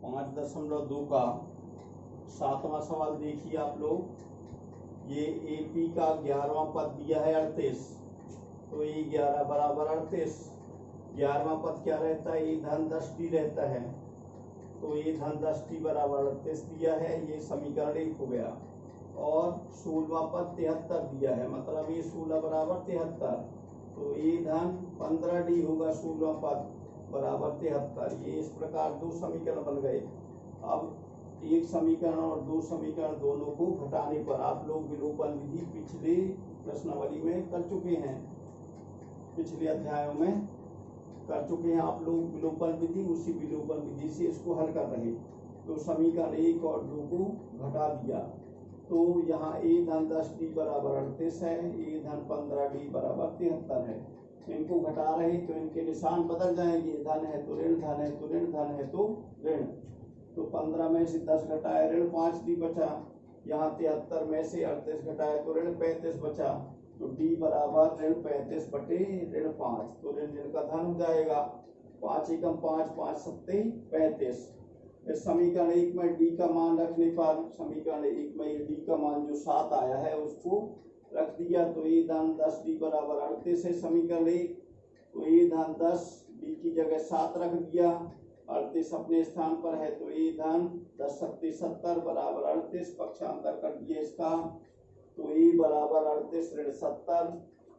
5.2 का 7वां सवाल देखिए आप लोग। ये AP का 11वां पद दिया है 38, तो ये 11 बराबर 38। 11वां पद क्या रहता है, ये धन 10D रहता है, तो ये धन 10D बराबर 38 दिया है, ये समीकरण 1 हो गया। और 16वां पद 73 दिया है, मतलब ये 16 बराबर 73, तो ये धन 15D होगा 16वां पद बराबर 73। ये इस प्रकार दो समीकरण बन गए। अब एक समीकरण और दो समीकरण दोनों को घटाने पर आप लोग विलोपन विधि पिछले प्रश्नावली में कर चुके हैं, पिछले अध्यायों में कर चुके हैं आप लोग विलोपन विधि। उसी विलोपन विधि से इसको हल कर रहे। तो समीकरण 1 और 2 को घटा दिया, तो यहाँ a धन 10D बराबर 38 है, a धन 15D बराबर 73 है। इनको घटा रहे तो इनके निशान बदल जाएंगे, धन है तो ऋण, धन है तो ऋण, धन है तो ऋण। तो 15 में से 10 घटाए ऋण 5D बचा, यहाँ 73 में से 38 घटाए तो ऋण 35 बचा, तो D बराबर ऋण 35 बटे ऋण 5, तो ऋण ऋण का धन हो जाएगा। 5 एकम 5, 5 सत्ते 35। इस समीकरण 1 में D का मान रखने पर, समीकरण 1 में ये D का मान जो 7 आया है उसको रख दिया, तो ये धन 10D बराबर 38 है समीकरण 1, तो ये धन 10D की जगह 7 रख दिया, 38 अपने स्थान पर है, तो ये धन 10 सत्ते 70 बराबर 38, पक्षांतर कर दिया इसका, तो ये बराबर 38 ऋण 70,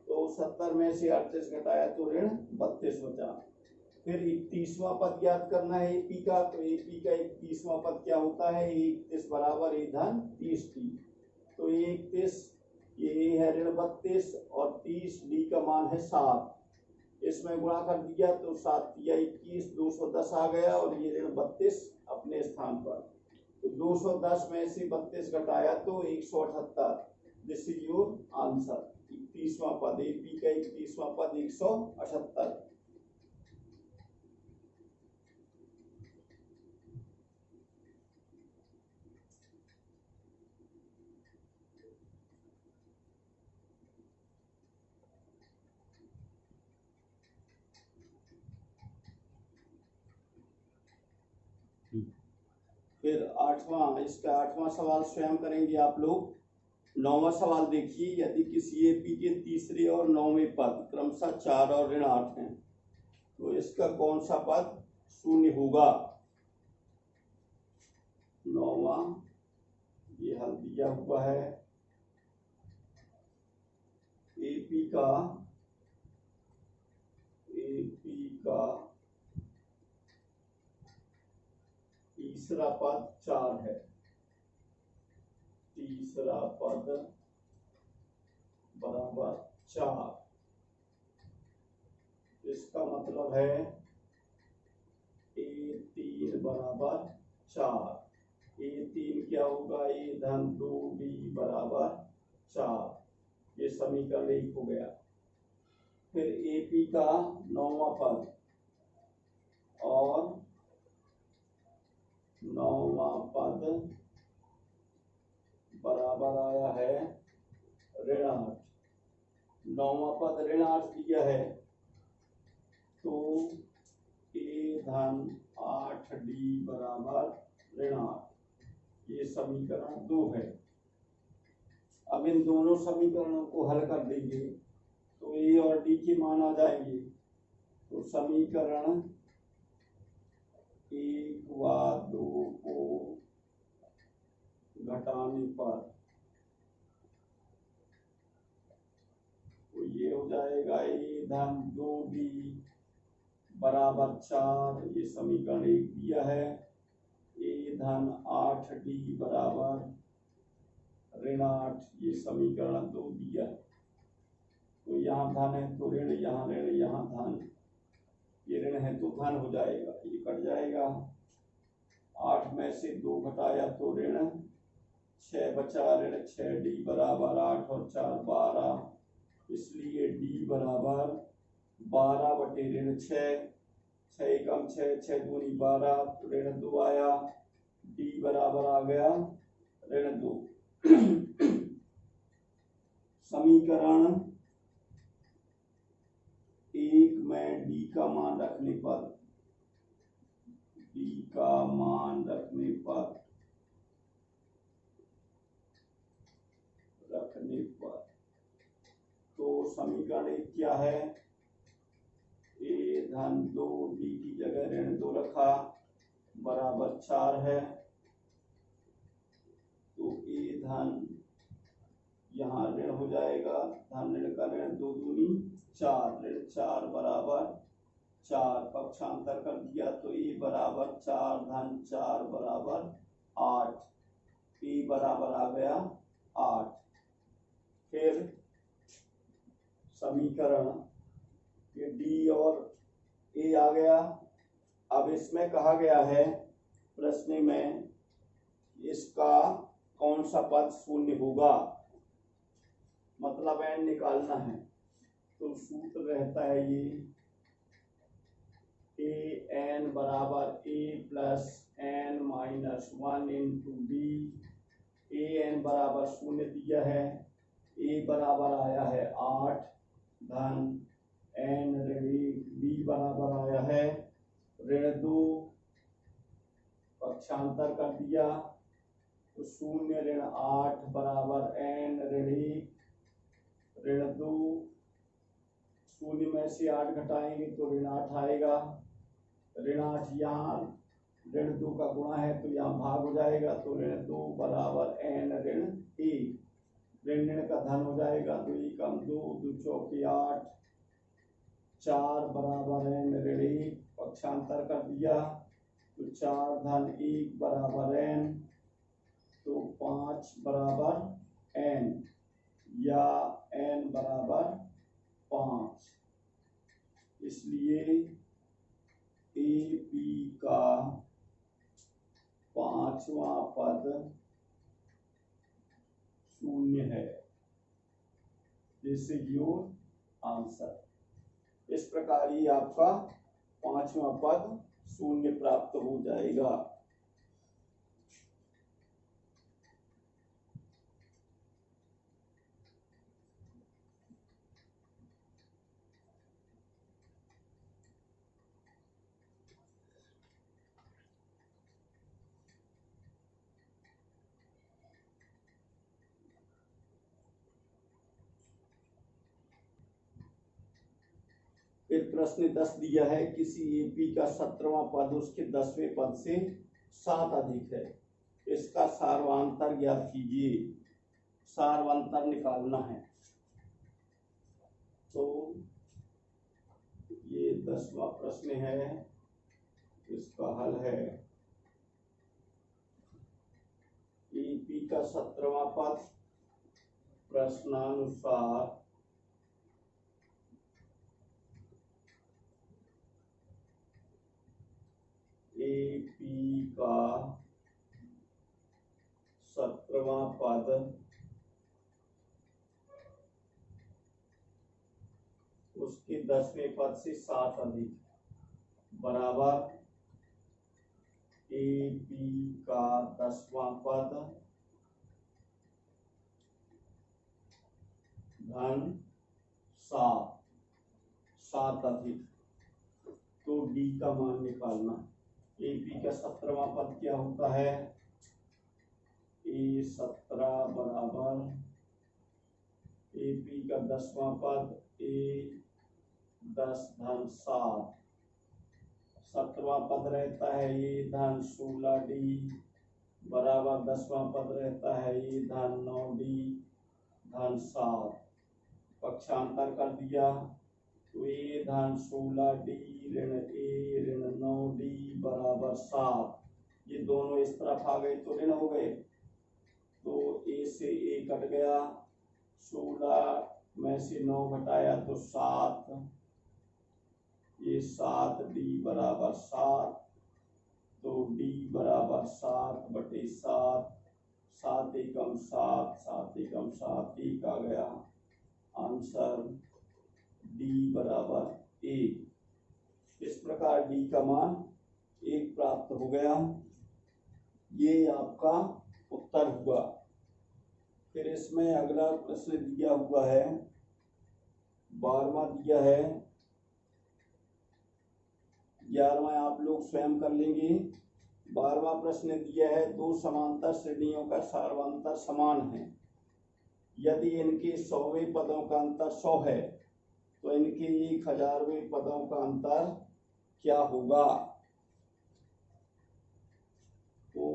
तो 70 में से 38 घटाया तो ऋण 32 बचा। फिर 31वां पद ज्ञात करना है AP का, तो AP का 31वां पद क्या होता है, 31 बराबर ये धन 30D, तो ये 31 ये है ऋण 32 और 30D का मान है 7, इसमें गुणा कर दिया तो 7 या 21 210 आ गया, और ये ऋण 32 अपने स्थान पर, तो 210 में से 32 घटाया तो 178। This is your answer. 31वां पद AP का 31वां पद 178। फिर इसका 8वां सवाल स्वयं करेंगे आप लोग। 9वां सवाल देखिए, यदि किसी AP के तीसरे और 9वें पद क्रमशः 4 और ऋण 8 हैं, तो इसका कौन सा पद शून्य होगा। 9वां ये हल दिया हुआ है। AP का तीसरा पद 4 है, तीसरा पद बराबर 4, इसका मतलब है A3 बराबर 4। A3 क्या होगा, A धन 2D बराबर 4, ये समीकरण 1 हो गया। फिर AP का 9वां पद और 9वां पद बराबर आया है ऋण 8। 9वां पद ऋण 8 दिया है, तो A धन 8D बराबर ऋण 8, ये समीकरण 2 है। अब इन दोनों समीकरणों को हल कर देंगे तो A और D के मान आ जाएंगे, तो समीकरण 1 व 2 को घटाने पर तो ये हो जाएगा A धन 2D बराबर 4, ये समीकरण 1 दिया है। A धन 8D बराबर ऋण 8, ये समीकरण 2 दिया है। तो यहाँ धन है तो ऋण, यहाँ ऋण, यहाँ धन, ये ऋण है तो धन हो जाएगा, ये कट जाएगा। 8 में से 2 घटाया तो ऋण 6 बचा, ऋण 6D बराबर 8 और 4 12, इसलिए D बराबर 12 बटे ऋण 6, 6 एकम 6, 6 दूनी 12, तो ऋण 2 आया, D बराबर आ गया ऋण 2। समीकरण 1 में D का मान रखने पर डी का मान रखने पर तो समीकरण एक क्या है, ए धन 2 डी की जगह ऋण 2 रखा बराबर 4 है। तो ए धन यहाँ ऋण हो जाएगा, धन ऋण का ऋण 2 दूनी 4, ऋण 4 बराबर 4, पक्षांतर कर दिया तो ए बराबर 4 धन 4 बराबर 8, ए बराबर आ गया 8। फिर समीकरण ये डी और ए आ गया। अब इसमें कहा गया है प्रश्न में इसका कौन सा पद शून्य होगा, मतलब एन निकालना है। तो सूत्र रहता है ये ए एन बराबर a plus n minus 1 into d. A n बराबर 0 दिया है, ए बराबर आया है 8 धन एन ऋण 1, डी बराबर आया है ऋण 2, पक्षांतर कर दिया तो 0 ऋण 8 बराबर एन ऋण 1 ऋण 2, 0 में से 8 घटाएंगे तो ऋण 8 आएगा, ऋण 8 यहाँ ऋण 2 का गुणा है तो यहाँ भाग हो जाएगा, तो ऋण 2 बराबर एन ऋण 1, ऋण ऋण का धन हो जाएगा, 2 एकम 2, 2 चौके 8, 4 बराबर एन ऋण 1, पक्षांतर कर दिया तो 4 धन 1 बराबर एन, तो 5 बराबर एन या एन बराबर 5। इसलिए ए पी का 5वां पद शून्य है। This is your answer. इस प्रकार ही आपका 5वां पद शून्य प्राप्त हो जाएगा। फिर प्रश्न 10 दिया है, किसी एपी का 17वां पद उसके 10वें पद से 7 अधिक है, इसका सार्वंतर ज्ञात कीजिए। सार्वंतर निकालना है। तो ये 10वां प्रश्न है, इसका हल है एपी का 17वां पद प्रश्नानुसार एपी का 17वां पद उसके 10वें पद से 7 अधिक बराबर एपी का 10वां पद धन 7 अधिक। तो डी का मान निकालना। एपी का 17वां पद क्या होता है, ए 17 बराबर एपी का 10वां पद ए 10 धन 7, 17वां पद रहता है ए धन 16 डी बराबर 10वां पद रहता है ए धन 9 डी धन 7, पक्षांतर कर दिया तो ए धन 16 डी ऋण ए ऋण 9 डी बराबर 7, ये दोनों इस तरफ आ गए तो ऋण हो गए, तो ए से ए कट गया, 16 में से 9 घटाया तो 7, ये 7 डी बराबर 7, तो डी बराबर 7 बटे 7, 7 एकम 7, 7 एकम 7, 1 आ गया। आंसर डी बराबर 1। इस प्रकार डी का मान 1 प्राप्त हो गया। ये आपका उत्तर हुआ। फिर इसमें अगला प्रश्न दिया हुआ है, 12वां दिया है, 11वां आप लोग स्वयं कर लेंगे। 12वां प्रश्न दिया है, दो समांतर श्रेणियों का सार्वंतर समान है, यदि इनके 100वें पदों का अंतर 100 है तो इनके 1000वें पदों का अंतर क्या होगा। तो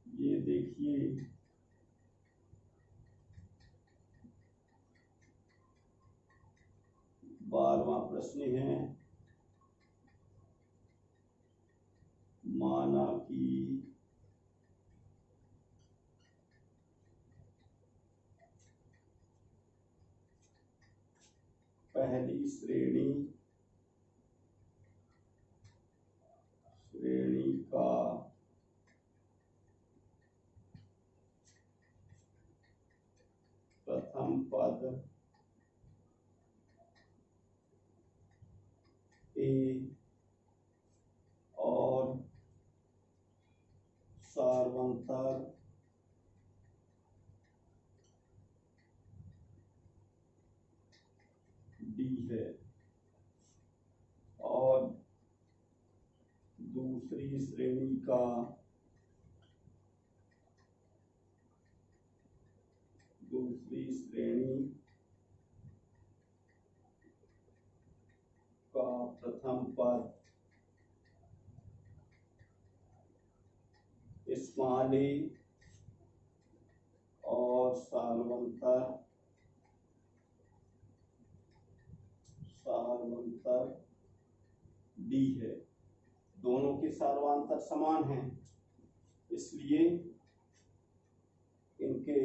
ये देखिए, बारहवां प्रश्न है, माना कि पहली श्रेणी का प्रथम पद ए और सार्वंतर डी है, और दूसरी श्रेणी का प्रथम पद स्मॉल ए और सार्वंतर डी है। दोनों के सार्वंतर समान हैं, इसलिए इनके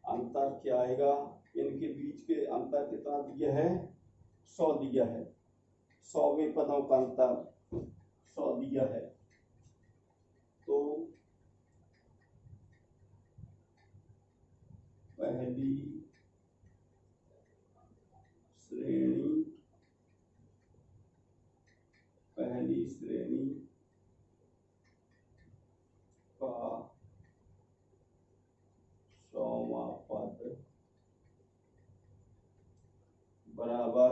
अंतर क्या आएगा, इनके बीच के अंतर कितना दिया है, 100 दिया है। 100वें पदों का अंतर 100 दिया है। तो पहली श्रेणी का 100वां पद बराबर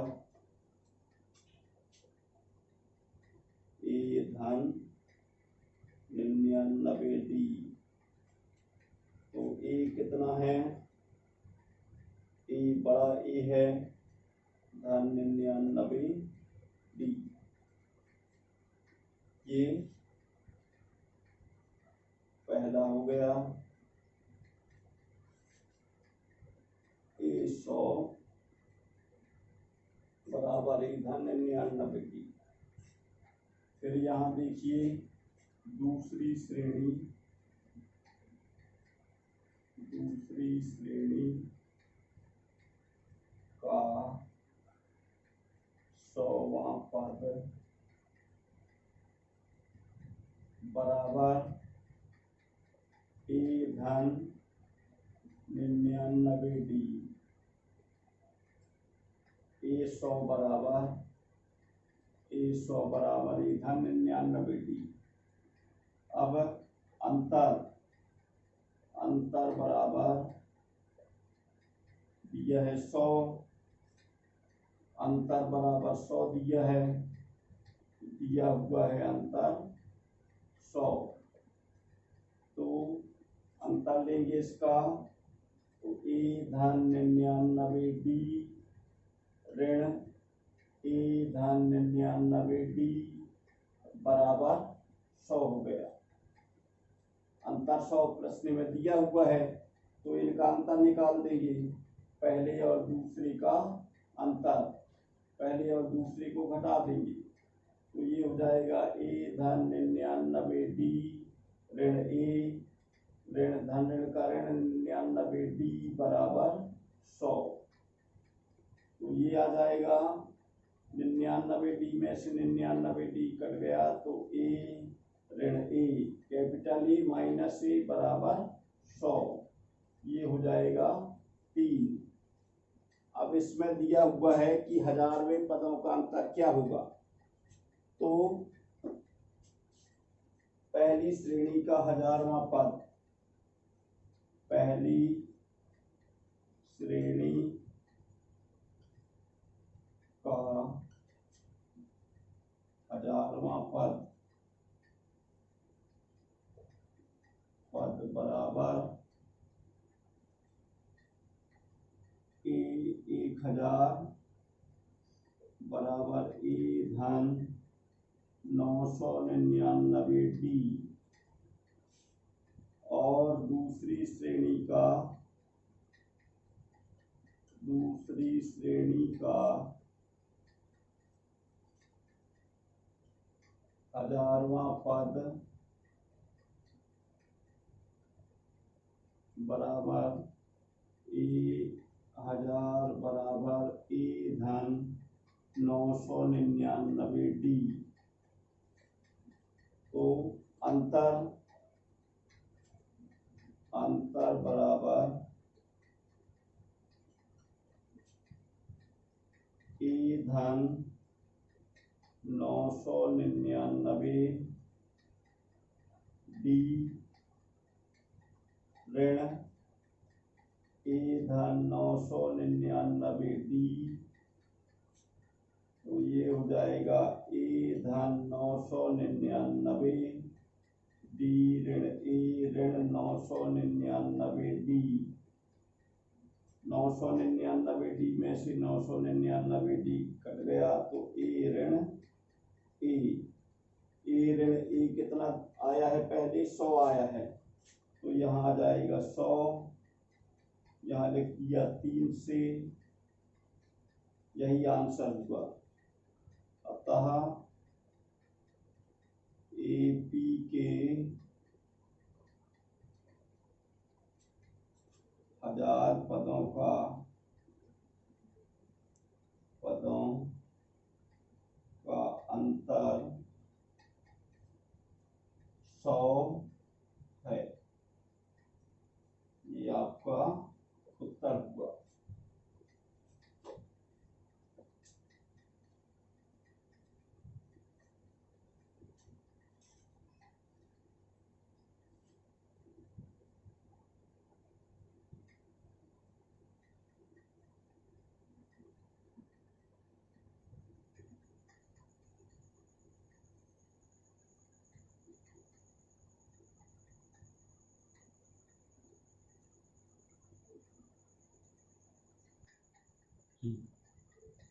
ए धन 99 डी। तो ए कितना है, ए बड़ा ए है, धन 99 डी। ये पहला हो गया, ए 100 बराबर ए धन 99 डी। फिर यहाँ देखिए, दूसरी श्रेणी का 100वां पद बराबर ए धन 99 डी। ए 100 बराबर ए धन 99 डी। अब अंतर बराबर दिया है 100, अंतर बराबर 100 दिया है, दिया हुआ है अंतर 100। तो अंतर लेंगे इसका, तो ए धन 99 डी ऋण ए धन 99 डी बराबर 100 हो गया। अंतर 100 प्रश्न में दिया हुआ है, तो इनका अंतर निकाल देंगे। पहले और दूसरे का अंतर, पहले और दूसरे को घटा देंगे, तो ये हो जाएगा ए धन 99 डी ऋण ए ऋण धन ऋण का ऋण 99 डी बराबर 100। तो ये आ जाएगा 99 डी में से 99 डी कट गया, तो ए ऋण ए कैपिटल ए माइनस ए बराबर 100। ये हो जाएगा 3। अब इसमें दिया हुआ है कि 1000वें पदों का अंतर क्या होगा। तो पहली श्रेणी का 1000वां पद, पहली श्रेणी का 1000वां पद बराबर ए 1000 बराबर ए धन 999 डी, और दूसरी श्रेणी का 1000वां पद बराबर ए 1000 बराबर ए धन 999 डी। तो अंतर बराबर ए धन 999 डी ऋण ए धन 999 डी। तो ये हो जाएगा ए धन 999 डी ऋण ए ऋण 999 डी। 999 डी में से 999 डी कट गया तो ए ऋण ए कितना आया है, पहले 100 आया है, तो यहाँ आ जाएगा 100, यहाँ लिख दिया 3 से, यही आंसर हुआ। अतः एपी के 1000 पदों का अंतर 100 है। ये आपका उत्तर हुआ।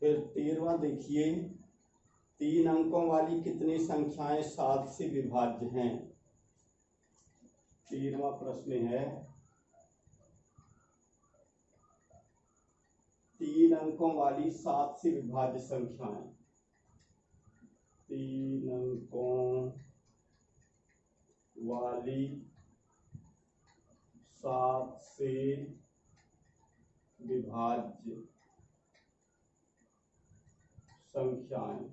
फिर 13वां देखिए, 3 अंकों वाली कितनी संख्याएं 7 से विभाज्य हैं। 13वां प्रश्न है, 3 अंकों वाली 7 से विभाज्य संख्याएं। 3 अंकों वाली 7 से विभाज्य संख्याएं।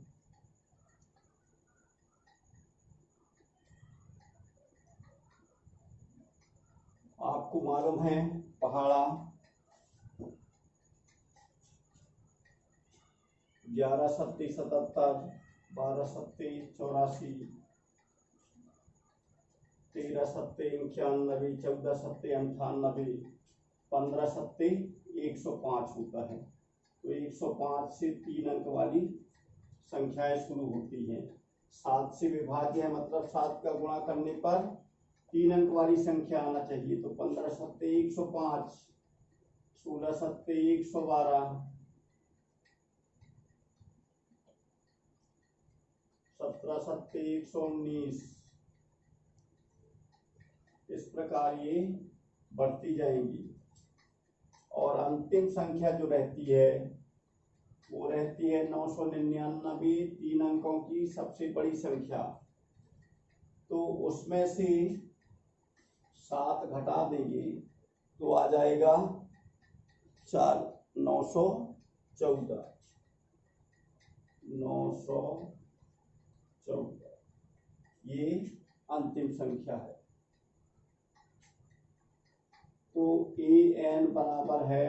आपको मालूम है पहाड़ा 11 सत्ती 77, 12 सत्ती 84, 13 सत्ती 91, 14 सत्ती 98, 15 सत्ती 105 होता है। तो 105 से 3 अंक वाली संख्याएं शुरू होती हैं। 7 से विभाज्य है, मतलब 7 का गुणा करने पर 3 अंक वाली संख्या आना चाहिए। तो 15 सत्ते 105, 16 सत्ते 112, 17 सत्ते 119। इस प्रकार ये बढ़ती जाएंगी और अंतिम संख्या जो रहती है वो रहती है 999, 3 अंकों की सबसे बड़ी संख्या। तो उसमें से 7 घटा देंगे तो आ जाएगा 914। ये अंतिम संख्या है। तो an बराबर है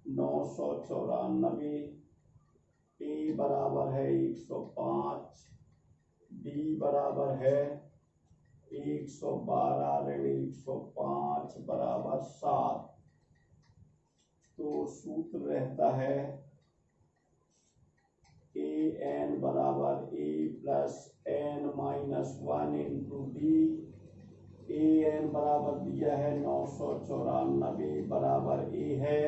994, a बराबर है 105, d बराबर है 112 ऋण 105 बराबर 7। तो सूत्र रहता है ए एन बराबर a plus n minus 1 into d. A n बराबर दिया है 994 बराबर ए है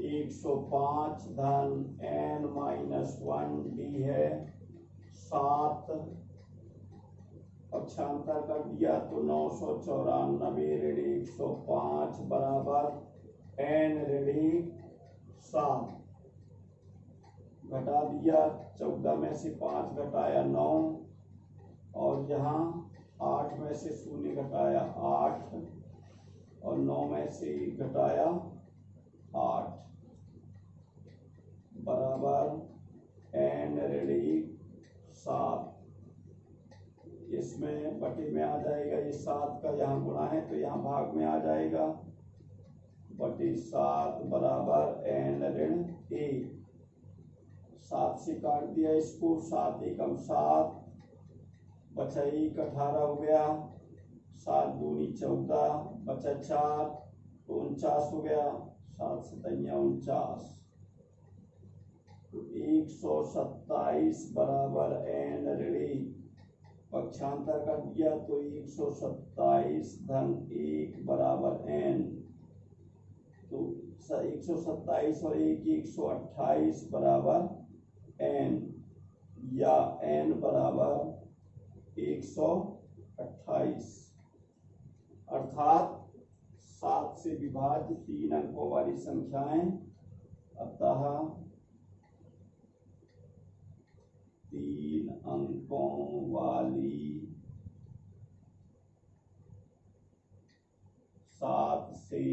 105 धन एन माइनस 1 डी है 7। पक्षांतर कर दिया तो 994 ऋण 105 बराबर एन ऋण 7। घटा दिया 14 में से 5 घटाया 9 और यहाँ 8 में से 0 घटाया 8 और 9 में से घटाया 8 बराबर एन ऋण 7। इसमें बटे में आ जाएगा, ये 7 का यहाँ गुणा है तो यहाँ भाग में आ जाएगा बटे 7 बराबर एन ऋण 1। 7 से काट दिया इसको, 7 एकम 7 बचा 1 18 हो गया, 7 दूनी 14 बचा 4 तो 49 हो गया, 7 सतैया 49 तो 127 बराबर एन ऋण। पक्षांतर कर दिया तो 127 धन 1 बराबर एन तो 127 और 1 128 बराबर एन या एन बराबर 128 अर्थात 7 से विभाज्य 3 अंकों वाली संख्याएं, अतः 3 अंकों वाली 7 से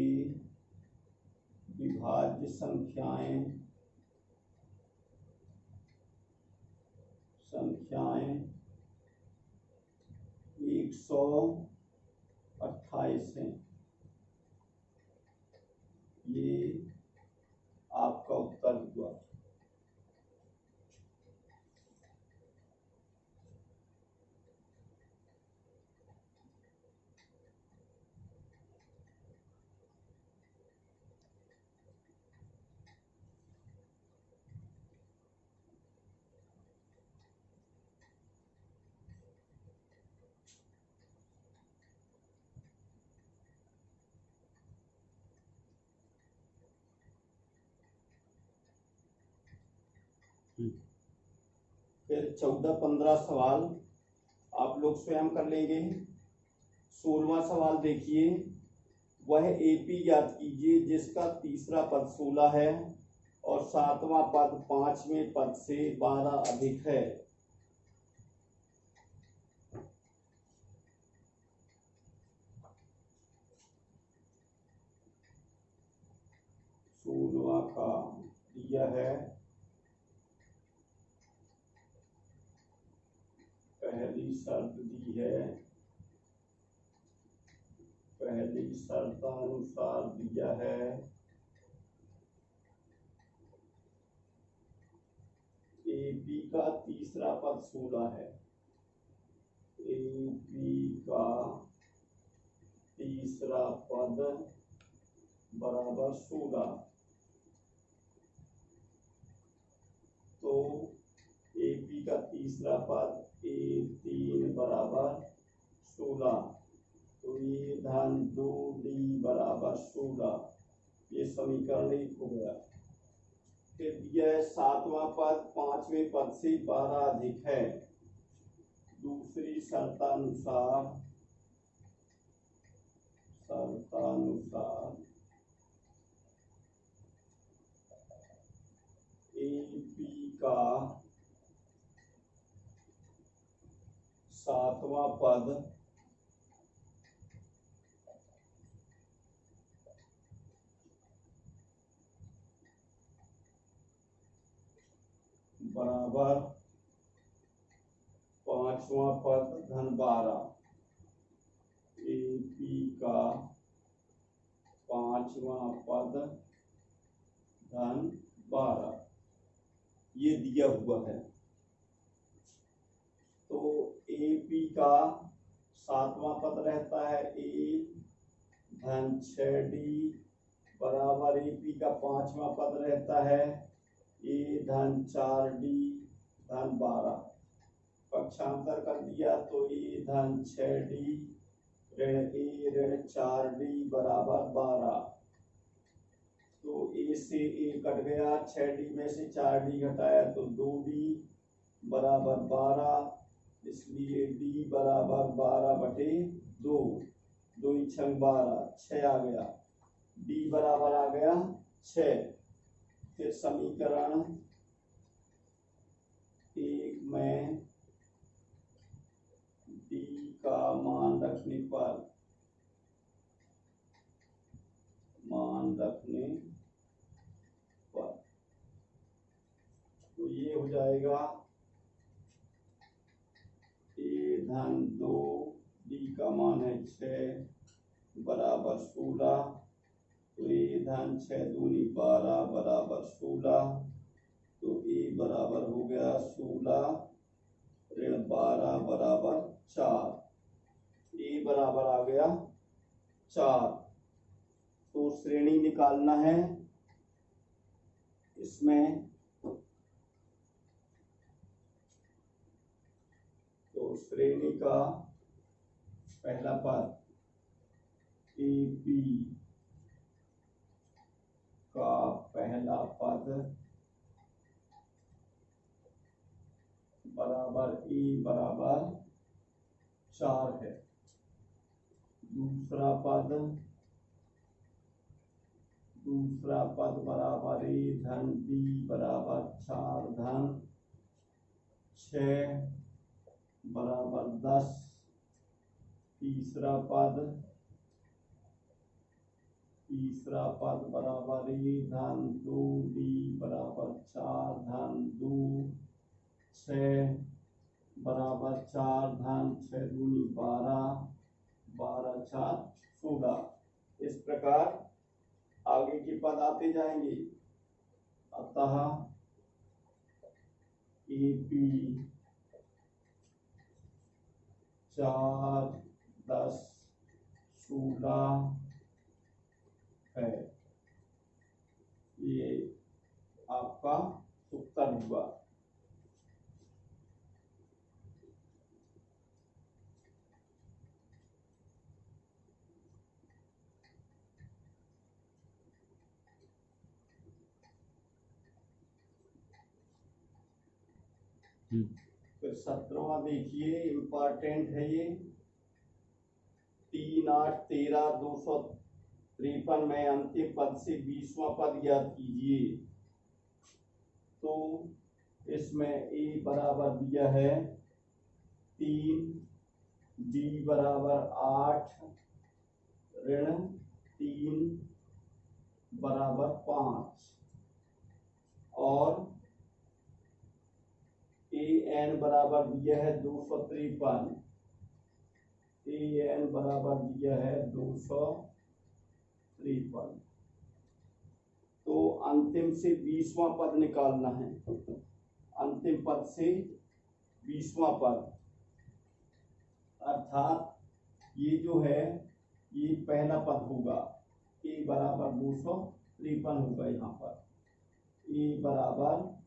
विभाज्य संख्याएं 128 हैं। ये आपका उत्तर हुआ। फिर 14-15 सवाल आप लोग स्वयं कर लेंगे। 16वां सवाल देखिए, वह एपी ज्ञात कीजिए जिसका तीसरा पद 16 है और 7वां पद 5वें पद से 12 अधिक है। सोलवा का दिया है, पहली शर्त दी है, पहली शर्तानुसार दिया है एपी का तीसरा पद 16 है। एपी का तीसरा पद बराबर 16 तो एपी का तीसरा पद A3 बराबर 16 तो ये धन 2D बराबर 16, ये समीकरण 1 हो गया। फिर दिया है 7वां पद 5वें पद से 12 अधिक है। दूसरी शर्तानुसार एपी का 7वां पद बराबर 5वां पद धन 12। एपी का 5वां पद धन 12 ये दिया हुआ है। तो एपी का 7वां पद रहता है ए धन 6D बराबर एपी का 5वां पद रहता है ए धन 4D धन 12, पक्षांतर कर दिया तो ए धन 6d ऋण ए ऋण 4d बराबर 12। तो ए से ए कट गया, 6d में से 4d घटाया तो 2d बराबर 12, इसलिए d बराबर 12/2, 2 छंग 12, 6 आ गया, d बराबर आ गया 6। फिर समीकरण 1 में d का मान रखने पर तो ये हो जाएगा ए धन 2, d का मान है 6 बराबर 16, तो ए धन 6 दूनी 12 बराबर 16, तो ए बराबर हो गया 16 ऋण 12 बराबर 4, ए बराबर आ गया 4। तो श्रेणी निकालना है इसमें, तो श्रेणी का पहला पद ए बी का पहला पद बराबर ए बराबर 4 है। दूसरा पद बराबर ए धन बी बराबर 4 धन 6 बराबर 10। तीसरा पद बराबर ए धन 2d बराबर 4 धन 2 6 बराबर 4 धन 6 दूनी 12 12 4 16। इस प्रकार आगे के पद आते जाएंगे। अतः ए बी 4 10 16 है, ये आपका उत्तर हुआ। फिर 17वां देखिए, इम्पोर्टेंट है ये। 3 8 13 253 में अंतिम पद से 20वां पद ज्ञात कीजिए। तो इसमें ए बराबर दिया है 3, डी बराबर 8 ऋण 3 बराबर 5 और ए एन बराबर दिया है 253, ए एन बराबर दिया है 253। तो अंतिम से 20वां पद निकालना है। अंतिम पद से 20वां पद, अर्थात ये जो है ये पहला पद होगा, ए बराबर 253 होगा। यहाँ पर ए बराबर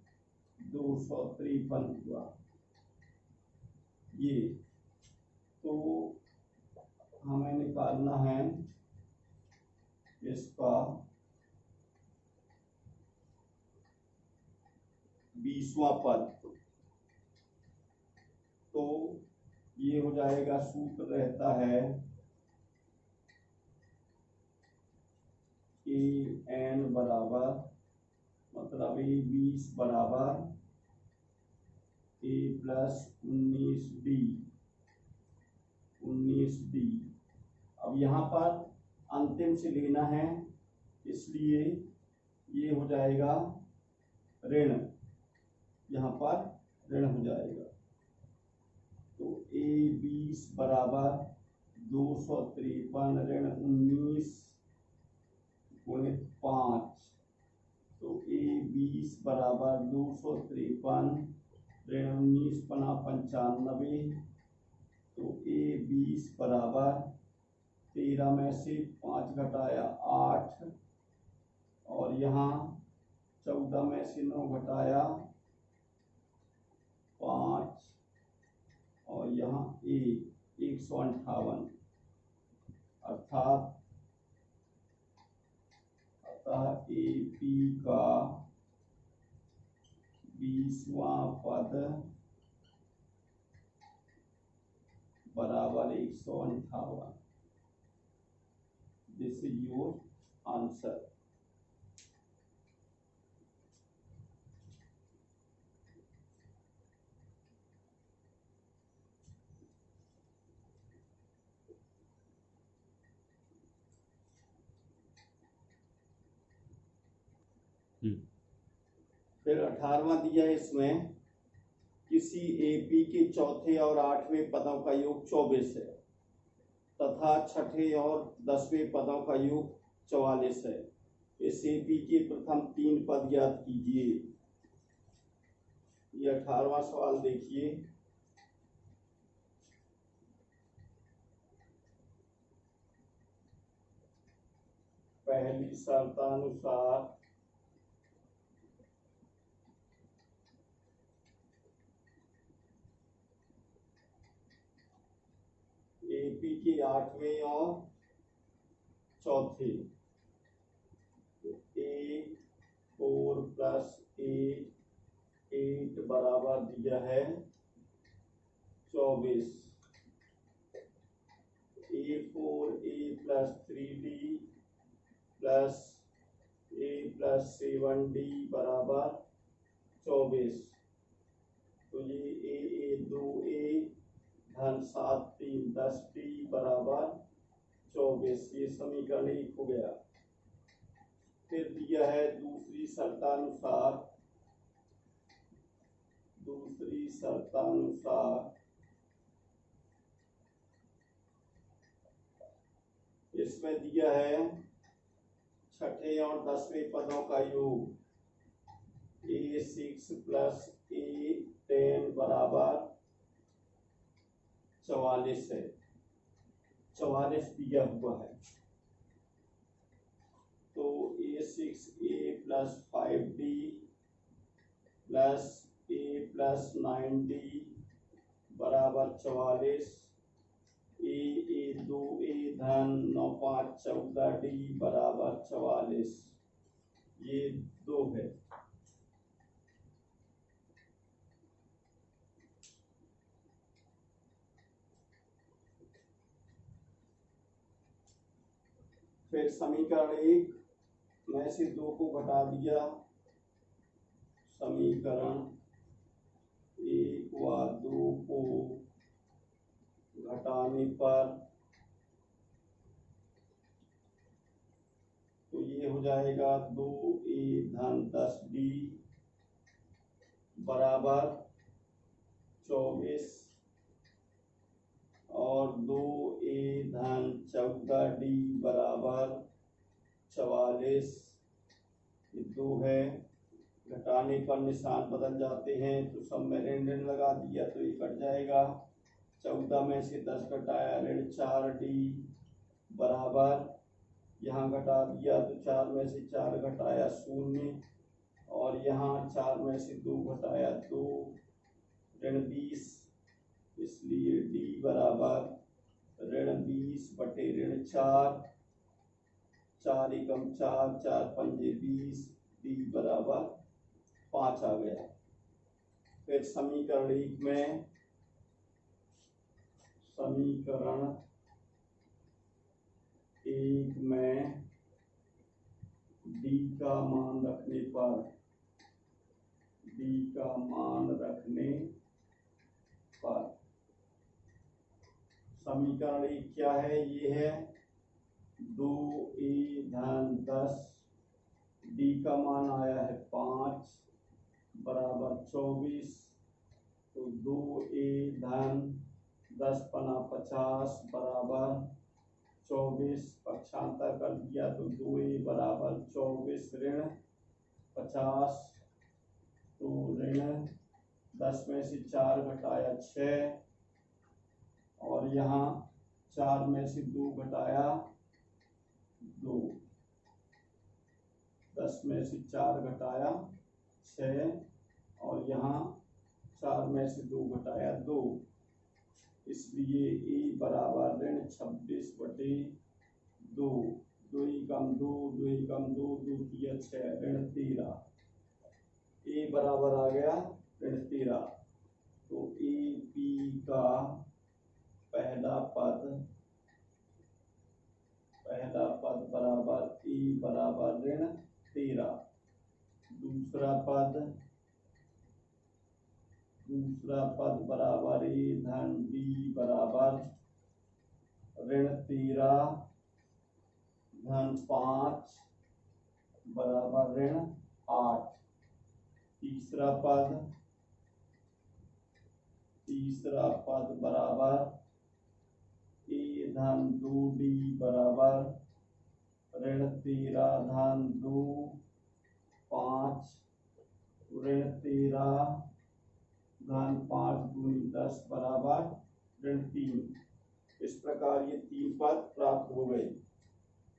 253 हुआ ये। तो हमें निकालना है इसका 20वां पद। तो ये हो जाएगा, सूत्र रहता है ए एन बराबर, मतलब ए 20 बराबर ए प्लस 19d। अब यहाँ पर अंतिम से लेना है, इसलिए ये हो जाएगा ऋण, यहाँ पर ऋण हो जाएगा। तो ए 20 बराबर 253 ऋण 19 गुणित 5, तो ए 20 बराबर 253 ऋण 19 पना 95, तो ए 20 बराबर 13 में से 5 घटाया 8 और यहाँ 14 में से 9 घटाया 5 और यहाँ 158, अर्थात AP का 20वां पद बराबर 158। This is your answer. फिर 18वां दिया है इसमें, किसी AP के चौथे और 8वें पदों का योग 24 है तथा छठे और 10वें पदों का योग 44 है। इस AP के प्रथम 3 पद ज्ञात कीजिए। ये 18वां सवाल देखिए। पहली शर्तानुसार AP के 8वें और चौथे A4 प्लस A8 बराबर दिया है 24। A4A plus 3D plus A plus 7D बराबर 24। तो ये A 2A धन 7 3 10D बराबर 24। ये समीकरण 1 हो गया। फिर दिया है दूसरी शर्तानुसार इसमें दिया है छठे और 10वें पदों का योग A6 प्लस A10 बराबर 44 है। 44 दिया हुआ है, तो A6A plus 5D plus A plus 9D बराबर 44। A2A धन 9 5 14D बराबर 44। ये 2 है। फिर समीकरण 1 में से 2 को घटा दिया। समीकरण 1 व 2 को घटाने पर तो ये हो जाएगा 2A धन 10D बराबर 24 और 2A धन 14D बराबर 44। ये 2 है। घटाने पर निशान बदल जाते हैं, तो सब में ऋण लगा दिया तो ये कट जाएगा। 14 में से 10 घटाया ऋण 4D बराबर, यहाँ घटा दिया तो 4 में से 4 घटाया 0 और यहाँ 4 में से 2 घटाया 2 ऋण 20। इसलिए D बराबर ऋण 20 बटे ऋण 4, 4 एकम 4, 4 पंजे 20, D बराबर 5 आ गया। फिर समीकरण 1 में D का मान रखने पर समीकरण 1 क्या है? ये है 2A धन 10, D का मान आया है 5 बराबर 24, तो 2A धन 10 पना 50 बराबर 24, पक्षांतर कर दिया तो 2A बराबर 24 ऋण 50, तो ऋण 10 में से 4 घटाया 6 और यहाँ 4 में से 2 घटाया 2, 10 में से 4 घटाया 6 और यहाँ 4 में से 2 घटाया 2, इसलिए ए बराबर ऋण 26/2, 2 ही कम 2, 2 ही कम 2, 2 किया 6, ऋण 13। ए बराबर आ गया ऋण 13। तो ए पी का पहला पद बराबर ए बराबर ऋण 13, दूसरा पद बराबर ए धन बी बराबर ऋण 13 धन 5 बराबर ऋण 8। तीसरा पद बराबर ए धन 2d बराबर ऋण 13 धन 2 5 ऋण 13 धन 5 दूनी 10 बराबर ऋण 3। इस प्रकार ये 3 पद प्राप्त हो गए।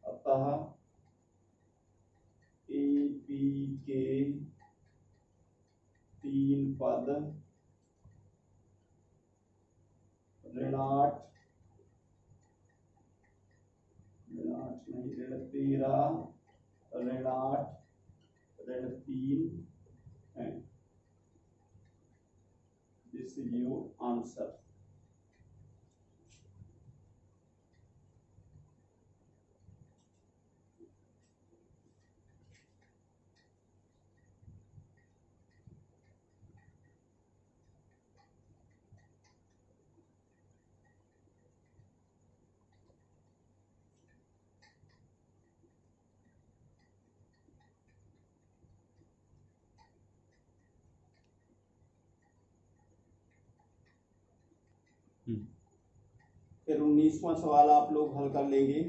अतः ए पी के 3 पद ऋण 8 नहीं, ऋण 13 ऋण 8 ऋण 3 है। This is your answer. फिर 19वां सवाल आप लोग हल कर लेंगे।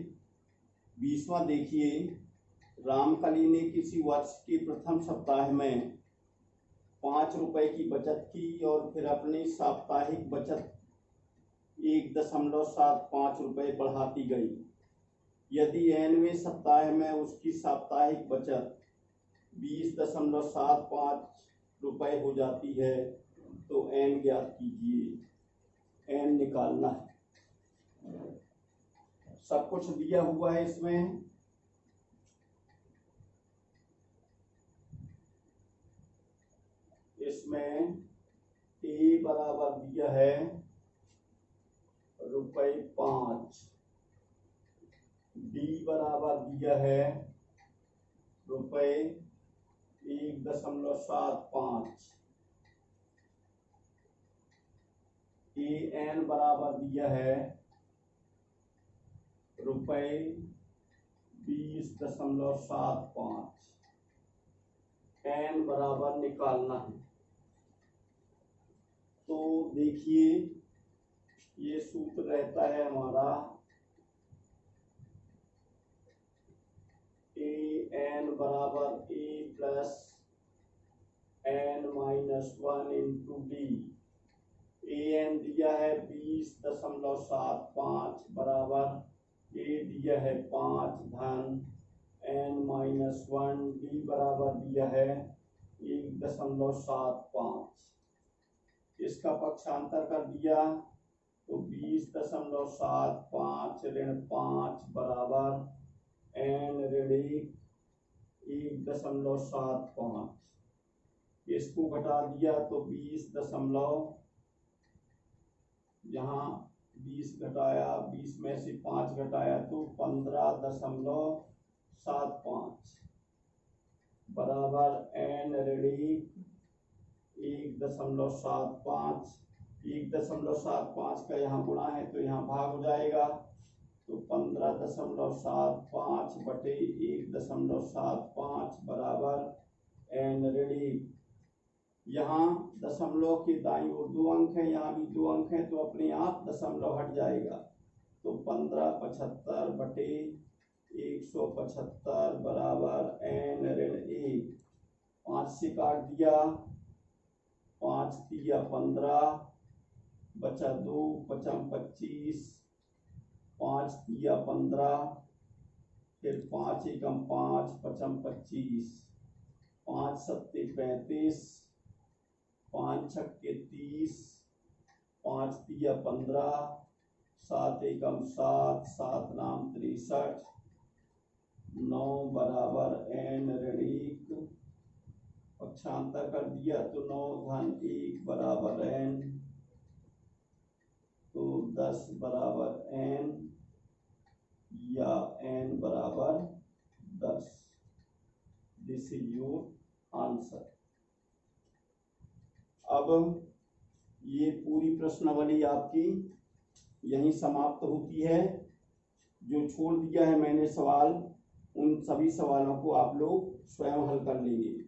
20वां देखिए, रामकली ने किसी वर्ष के प्रथम सप्ताह में 5 रुपए की बचत की और फिर अपनी साप्ताहिक बचत 1.75 रुपए बढ़ाती गई। यदि nवें सप्ताह में उसकी साप्ताहिक बचत 20.75 रुपए हो जाती है तो n ज्ञात कीजिए। n निकालना है। सब कुछ दिया हुआ है इसमें। a बराबर दिया है ₹5, d बराबर दिया है ₹1.75, an बराबर दिया है ₹20.75। n बराबर निकालना है। तो देखिए, ये सूत्र रहता है हमारा an बराबर a plus n-1 into D. an दिया है 20.75 बराबर a दिया है 5 धन n-1, d बराबर दिया है 1.75। इसका पक्षांतर कर दिया तो 20.75 ऋण 5 बराबर n ऋण 1.75। इसको घटा दिया तो 20 घटाया, 20 में से 5 घटाया तो 15.75 बराबर n ऋण 1.75। 1.75 का यहाँ गुणा है तो यहाँ भाग हो जाएगा, तो 15.75 बटे 1.75 बराबर n ऋण 1। यहाँ दशमलव के दाईं ओर 2 अंक है, यहाँ भी 2 अंक है, तो अपने आप दशमलव हट जाएगा। तो 1575 बटे 175 बराबर n ऋण 1। 5 से काट दिया, 5 दिया 15 बचा 2 पचम 25, 5 दिया 15 फिर 5 एकम 5 पचम 25, 5 सत्ते 35, 5 छक्के 30, 5 तिया 15, 7 एकम 7, 7 नाम 63, 9 बराबर n ऋण 1, पक्षांतर कर दिया तो 9 धन 1 बराबर n, तो 10 बराबर n या n बराबर 10। This is your answer. अब ये पूरी प्रश्नावली आपकी यहीं समाप्त होती है। जो छोड़ दिया है मैंने सवाल, उन सभी सवालों को आप लोग स्वयं हल कर लेंगे।